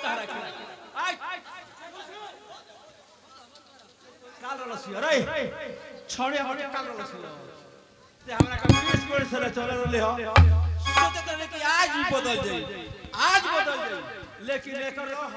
तारा के आई काल रलसी अरे छोड़े हटे काल रलसी ते हमरा का पीस कोड़ से चले रहले हो सोचत रहे कि आज ही बदल जाई लेकिन एकर रह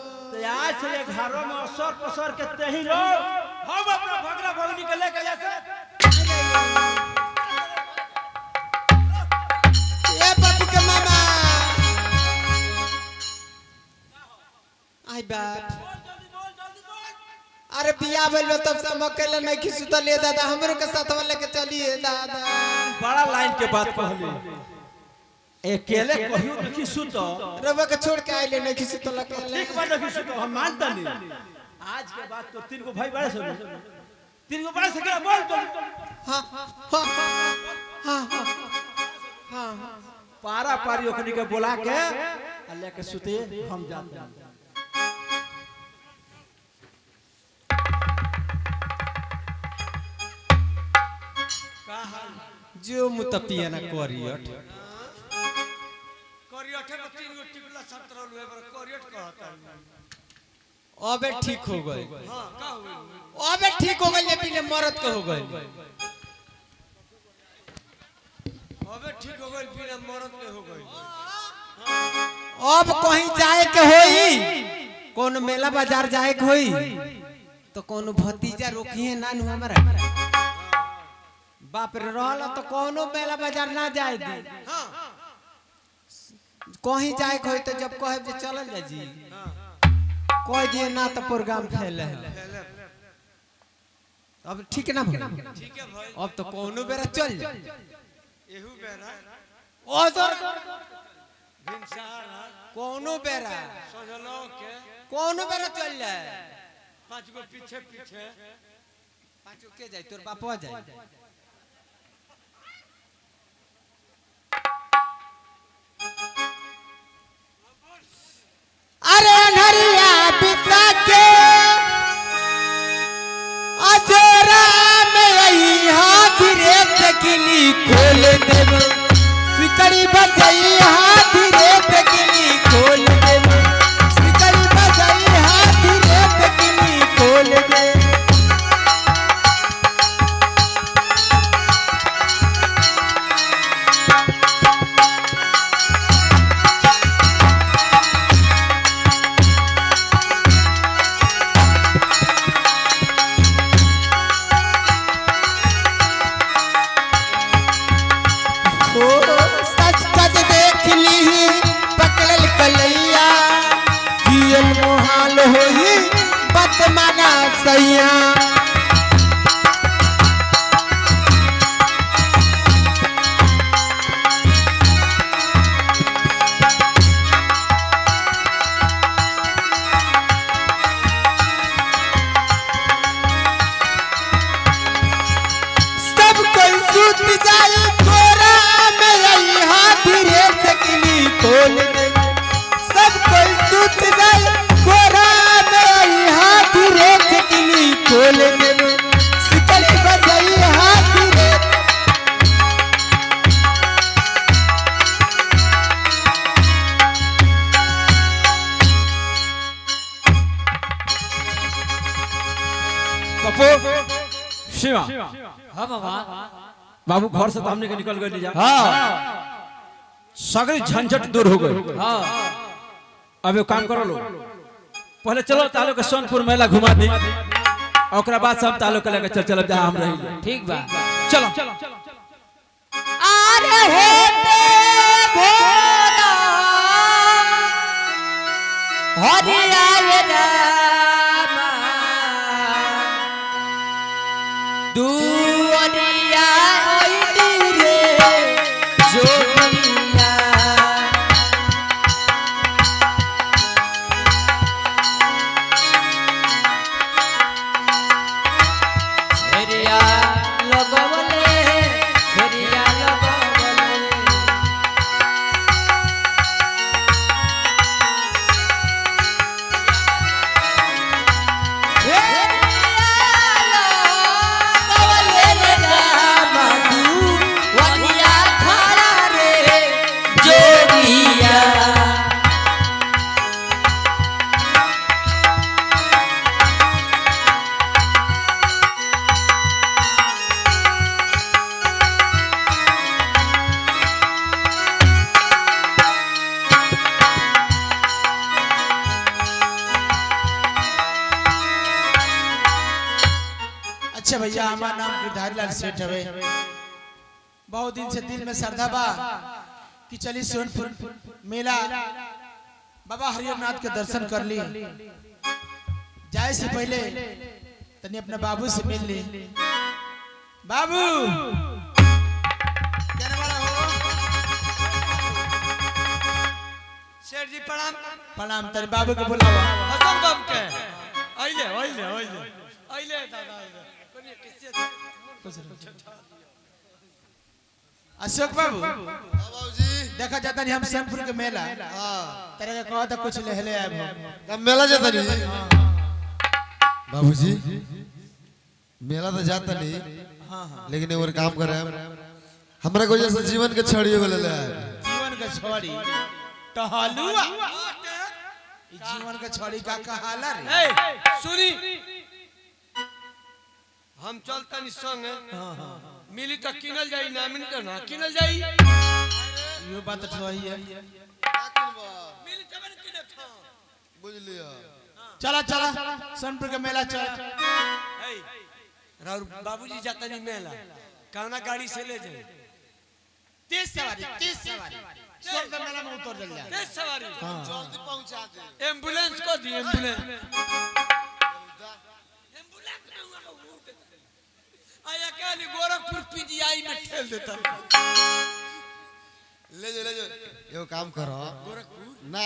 घरों में असर पसर के ही लो हम अपना भगरा भगनी के लेके जैसे ये बाबू के मामा आई बाप अरे बिया बोलो तब से हम अकेले नहीं खिसू तो ले दादा हमरो के साथ वाले के चलिए दादा बड़ा लाइन के बात कहली अकेले कहियो खिसू तो रवा के छोड़ के आइले नहीं खिसू तो अकेले ठीक बात खिसू तो हम मानता नहीं आज के बाद तो तीन को भाई बड़े से तीन को बड़े से क्या बोल तो हां हां हां हां पारा पारी ओखनी के बुला के अल्लाह के सुते हम जाते हैं का हाल जो मुतपिया ना करियट करियट में तीन गो टिकला शर्त रहलु एबर करियट कहता अबे ठीक हो गए हां का हो गई अबे ठीक हो गए लेकिन मरद के हो गए अबे ठीक हो गई बिना मरद के हो गई अब कहीं जाए के होई कौन मेला बाजार जाए के होई तो कौन भतीजा रोकिए ना नु हमरा बाप रे रहल तो कोनो मेला बाजार ना जाए दी हां कहीं जाए के होई तो जब कहे जे चलल जा जी कोई दिए ना तो प्रोग्राम फैले अब ठीक ना भाई ठीक है भाई अब तो कोनो बेरा चल जा एहू बेरा ओदर भिनसार कोनो बेरा सजलो के कोनो बेरा चल जाए पांच गो पीछे पीछे पांचो के जाए तोर बापवा जाए अरे नरिया पिता के अजरा में यही हाथ रेत किली खोल देव सिकड़ी बजाई हाथ रेत किली खोल देव सिकड़ी बजाई हाथ रेत किली खोल दे होई बात माना सैया सब कोई सूत जाए कोरा में यही हाथ रे सकली खोल दे सब कोई सूत जाए कोरा में हाथ रे सकली खोल दे सिकड़ी बजाई हाथ रे पप्पू शिवा हां बाबा बाबू घर से तो हमने के निकल गए जा हां सगरी झंझट दूर हो गई हां अब एक काम करो लो पहले चलो तालो के सोनपुर मेला घुमा दी ओकरा बाद सब तालो के लेके चल जहां हम रही ठीक बा चलो अरे हे भोला हरिया रामा दुनिया ओइली रे जोगिया छेरिया लगवले छेरिया लगवले अच्छा भैया हमारा नाम गिरधारी लाल सेठ हवे बहुत दिन से दिल में श्रद्धा बा कि चली सोनपुर मेला बाबा हरिहरनाथ के दर्शन कर ली जाए से पहले तनी अपने बाबू से मिल ली बाबू कहने वाला हो शेर जी प्रणाम। प्रणाम तेरे बाबू के बुलावा हसन बाबू के आइले आइले आइले आइले दादा कोनी किसी अशोक बाबू बाबूजी देखा जाता नहीं हम सोनपुर के मेला हां तेरे के कहा था कुछ ले आए कब मेला जाता नहीं बाबूजी मेला तो जाता नहीं हां हां लेकिन एक काम करे हमरा को जैसे जीवन के छड़ियो ले ले जीवन का छोड़ी टहलुआ ई जीवन का छोड़ी का कहाला रे ए सुनी हम चलतनी संग मिली त किनल जाई ना मिली त ना किनल जाई यो बात तो सही है मिली तबन किने था बुझ लिया चला चला सोनपुर के मेला चल ए राउर बाबूजी जातनी मेला कौना गाड़ी से ले जाए 30 सवारी सब के मेला में उतर जल जा तेज सवारी जल्दी पहुंचा दे एम्बुलेंस को दी एम्बुलेंस आया काली गोरखपुर पीजीआई में ठेल देता ले जो यो काम करो गोरखपुर ना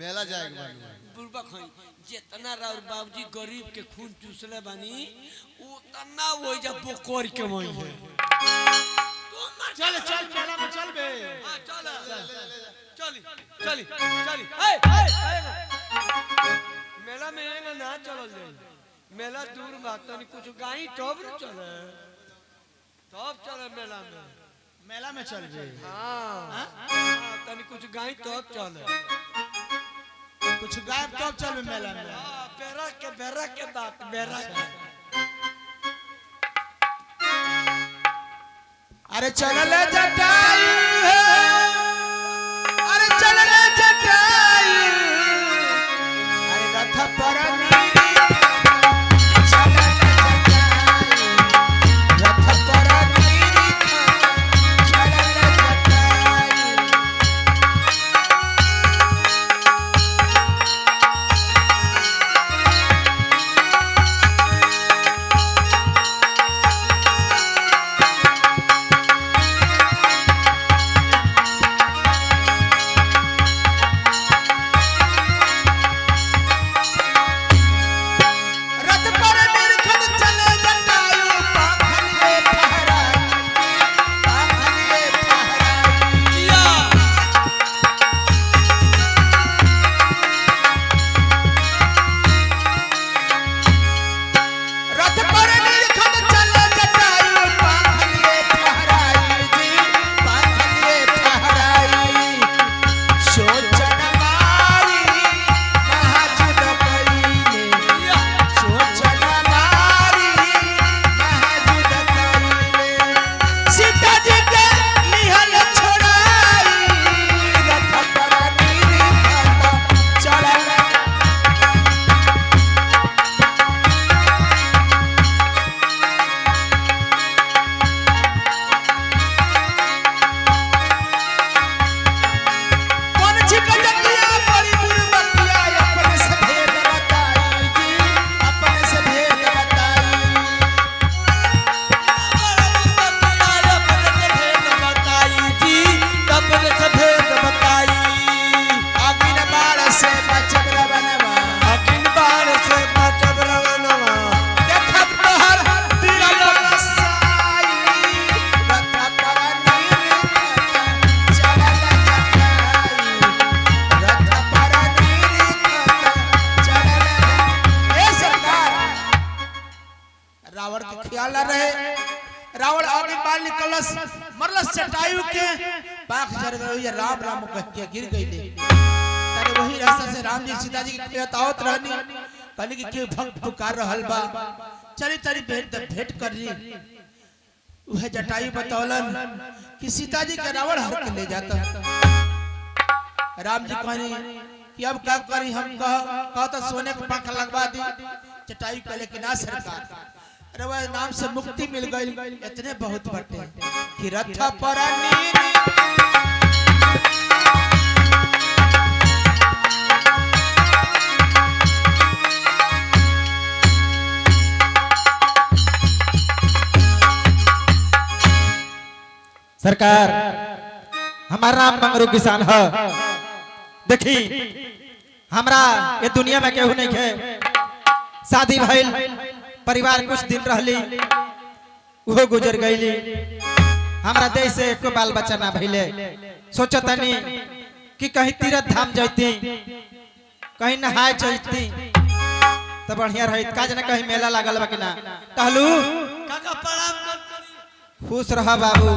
मेला जाएगा बानी बुरबा खाई जितना राउर बाबूजी गरीब के खून चूसले बानी उतना वो जब बोकोर के वही है चल चल मेला में चल बे हां चल चली चली चली ए मेला में एना ना चलल जाई मेला दूर बात तनी कुछ गाई तब न चले तब चले मेला में मेला में चल बे हां तनी कुछ गाई तब चले कुछ गायब तब चल बे मेला में बेरा के बात बेरा के अरे चल ले जटाई अरे चल ले जटाई अरे रथ पर नीरी चल ले जटाई रथ पर नीरी चल ले जटाई रावण आगे बाल निकलस मरलस चटायु के पाख जर गई या राम राम कह के गिर गई ले तारे वही रास्ता से राम जी सीता जी के बतावत रहनी कहली कि के भक्त पुकार रहल बा चली तरी भेंट कर ली वह जटायु बतौलन कि सीता जी के रावण हर के ले जाता राम जी कहनी कि अब क्या करी हम कह तो सोने का पंख लगवा दी जटायु कहले कि ना सरकार अरे वह नाम से मुक्ति मिल गई इतने बहुत बटे कि रथ पर सरकार हमारा नाम मंगरू किसान है देखी हमरा ये दुनिया में केहू नहीं है शादी भइल परिवार कुछ दिन रहली वो गुजर गईली हमरा देश से एको बाल बच्चा ना भइले सोचतनी कि कहीं तीर्थ धाम जाती कहीं नहाए चलती तो बढ़िया रहित काज ना कहीं मेला लागल बा कि ना कहलू काका प्रणाम कर खुश रहा बाबू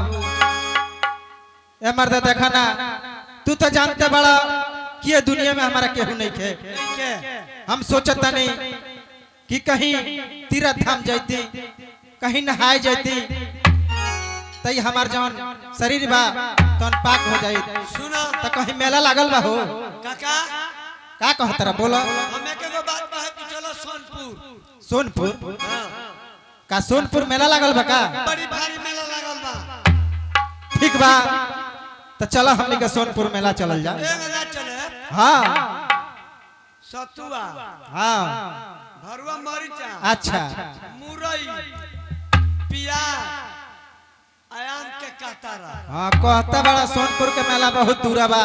ए मर्द देखा ना तू तो जानते बड़ा कि ये दुनिया में हमारा केहू नहीं थे के हम सोचता नहीं कि कहीं तीर्थ धाम जाती कहीं नहाए जाती तई हमार जवन शरीर बा तन पाक हो जाई सुनो तो कहीं मेला लागल बा हो काका का कहत रहा बोलो हमें के बात बा है कि चलो सोनपुर सोनपुर हां का सोनपुर मेला लागल बा का बड़ी भारी मेला लागल बा ठीक बा तो चलो हमनी के सोनपुर मेला चलल जा एक ना चले हाँ सतुआ हाँ भरुआ मरीचा अच्छा मुरई प्याज आयाम के कातारा हाँ कहता बड़ा सोनपुर के मेला बहुत दूर बा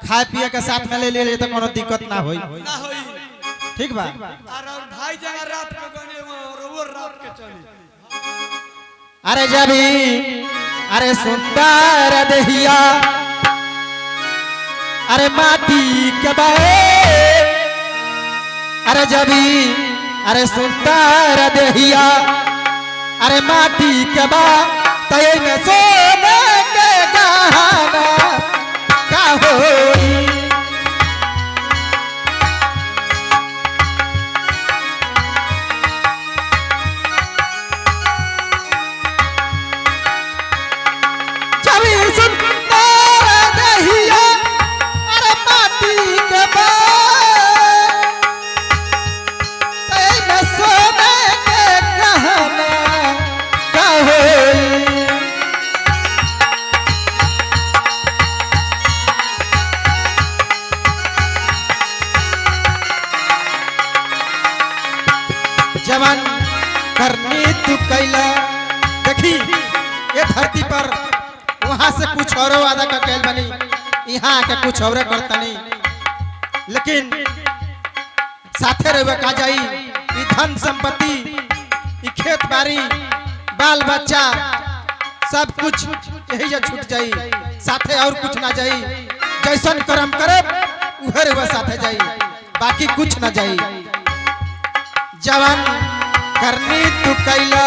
खाए पिए के साथ में ले ले तो कोनो दिक्कत ना होई ना होई ठीक बा और भाई जगह रात के गने वो रात के चली अरे जबी अरे सुंदर दहिया अरे माटी के बाए अरे जबी अरे सुंदर दहिया अरे माटी के बा तय में सोने के गहना का होई जबी सुंदर दहिया अरे माटी के बा तय में सोने के गहना का होई जवान करनी तू कैला देखी ये धरती पर वहां से कुछ और वादा का कैल बनी यहाँ आके कुछ और करता नहीं लेकिन साथे रहे का जाई ई धन संपत्ति ई खेत बाड़ी बाल बच्चा सब कुछ यही जा छूट जाई साथे और कुछ ना जाई जैसन कर्म करे उहर वह साथे जाई बाकी कुछ ना जाई जवान करनी तू कैला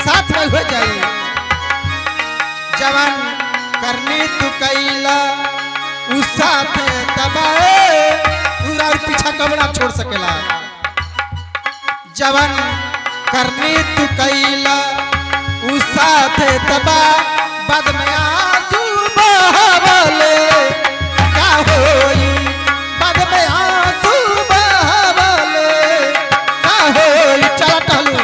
साथ में हो जाई जवान करनी तू कैला उस साथ तबाए पूरा और पीछा कबना छोड़ सकेला जवान करनी तू कैला उस साथ तबा बाद में आंसू बहावले का होई बाद में आंसू बहावले का होई चला टहलू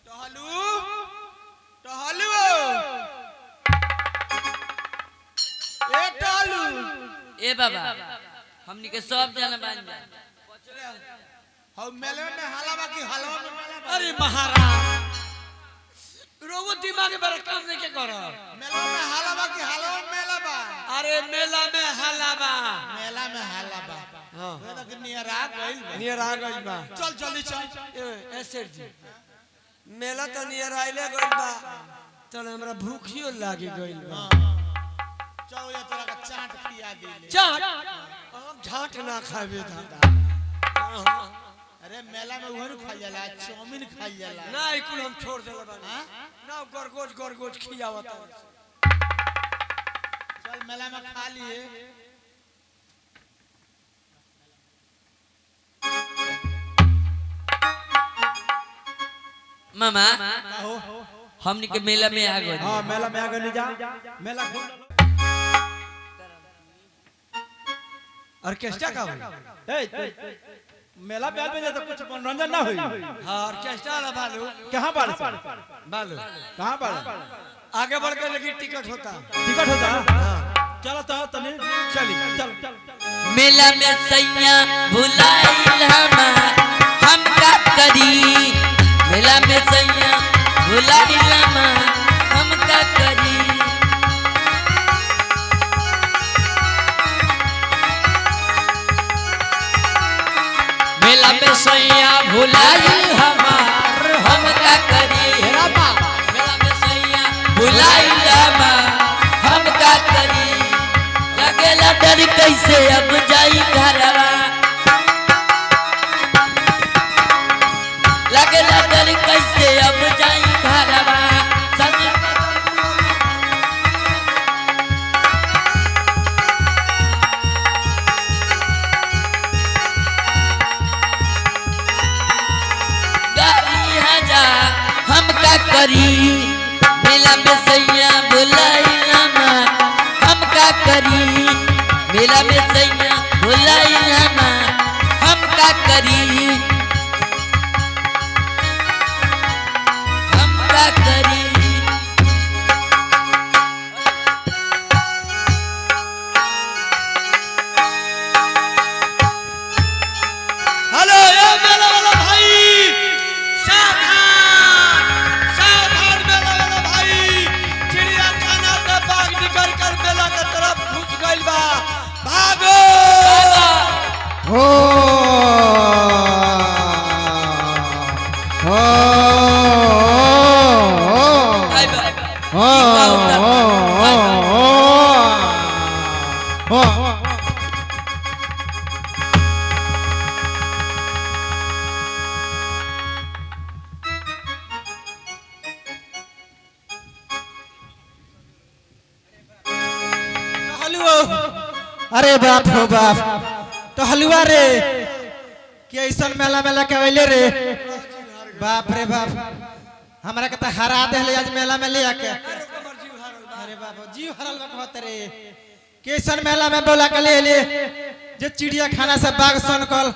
टहलू टहलू ए टहलू ए बाबा हमनी के सब जाने बान जा हम मेले में हलवा की हलवा में मेला बा। अरे महाराज रोगो दिमाग पर काम नहीं के करो मेला में हलवा की हलवा में मेला बा। अरे मेला में हलावा मेला में हाला बा हाँ वे तो नियरा गइल बा नियर आ गइल बा चल जल्दी चल ऐसे जी मेला तो नियर आइले गइल बा तो हमरा भूखियो लागी गइल बा चलो ये तोरा का चाट खिया दे चाट हम झाट ना खावे दादा अरे मेला में उहन खाई जाला चाउमीन खाई जाला ना इकुल हम छोड़ देले बानी ना गरगोज खियावत चल मेला में खा लिए मामा हो हमनी के मेला में आ गए हां मेला में आगे ले जा मेला ऑर्केस्ट्रा का होई मेला में आदमी तो कुछ मनोरंजन ना हुई हां ऑर्केस्ट्रा ला बालू कहां बाल बालू कहां बाल आगे बढ़ के लेकिन टिकट होता टिकट होता हाँ चलो तो तने चली चल मेला में सैया भुलाइल हम का करी मेला में सैया भुलाइल हम का करी मेला में सैया भुलाइल हम का करी मेला में सैया भुलाइल हम का करी लगेला डर कैसे अब जाई घरवा लगेला डर कैसे अब जाई घरवा गाड़ी जा हम का करी मेला में सैया बुलाइला हम का करी मेला में सैया बुलाइला हम का करी हम का करी हेलो ये मेला वाला भाई सावधान सावधान मेला वाला भाई चिड़ियाखाना से बाघ निकल कर मेला के तरफ घुस गइल बा भागो हो हो आई बा हो अरे बाप हो बाप तो हलवा रे कि ऐसा मेला मेला के अइले रे बाप रे बाप हमरा के तो हरा देले आज मेला में ले आके अरे बाप जीव हरल बात रे कैसन मेला में बोला के ले जे चिड़ियाखाना से बाघ सनकल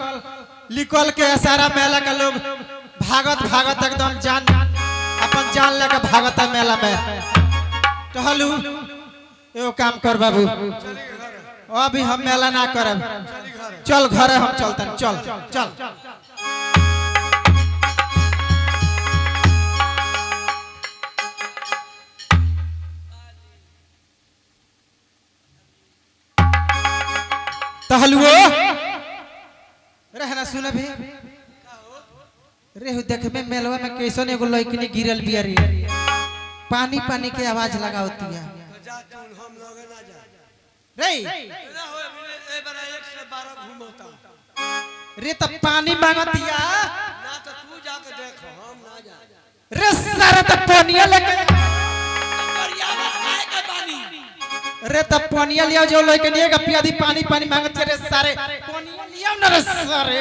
निकल के सारा मेला के लोग भागत भागत एकदम जान अपन जान लेके भागत है मेला में तो हलू एगो काम कर बाबू अभी हम मेला ना करब चल घरे हम चलतन चल चल तहलुओ रहना सुन भी रे देख में मेलवा में कैसन एगो लड़की गिरल बिया रे पानी पानी के आवाज लगावती है जा तू हम लोग ना जा रे ना हो ए बड़ा 1 से 12 घूमता रे तब पानी मांगतिया ना तो तू जाके देख हम ना जा रे सारे तब पानिया लेके बढ़िया बात काहे के पानी रे तब पानिया लिया जो लड़के नहीं का पिया दी पानी पानी मांगत रे सारे पानिया लिया ना रे सारे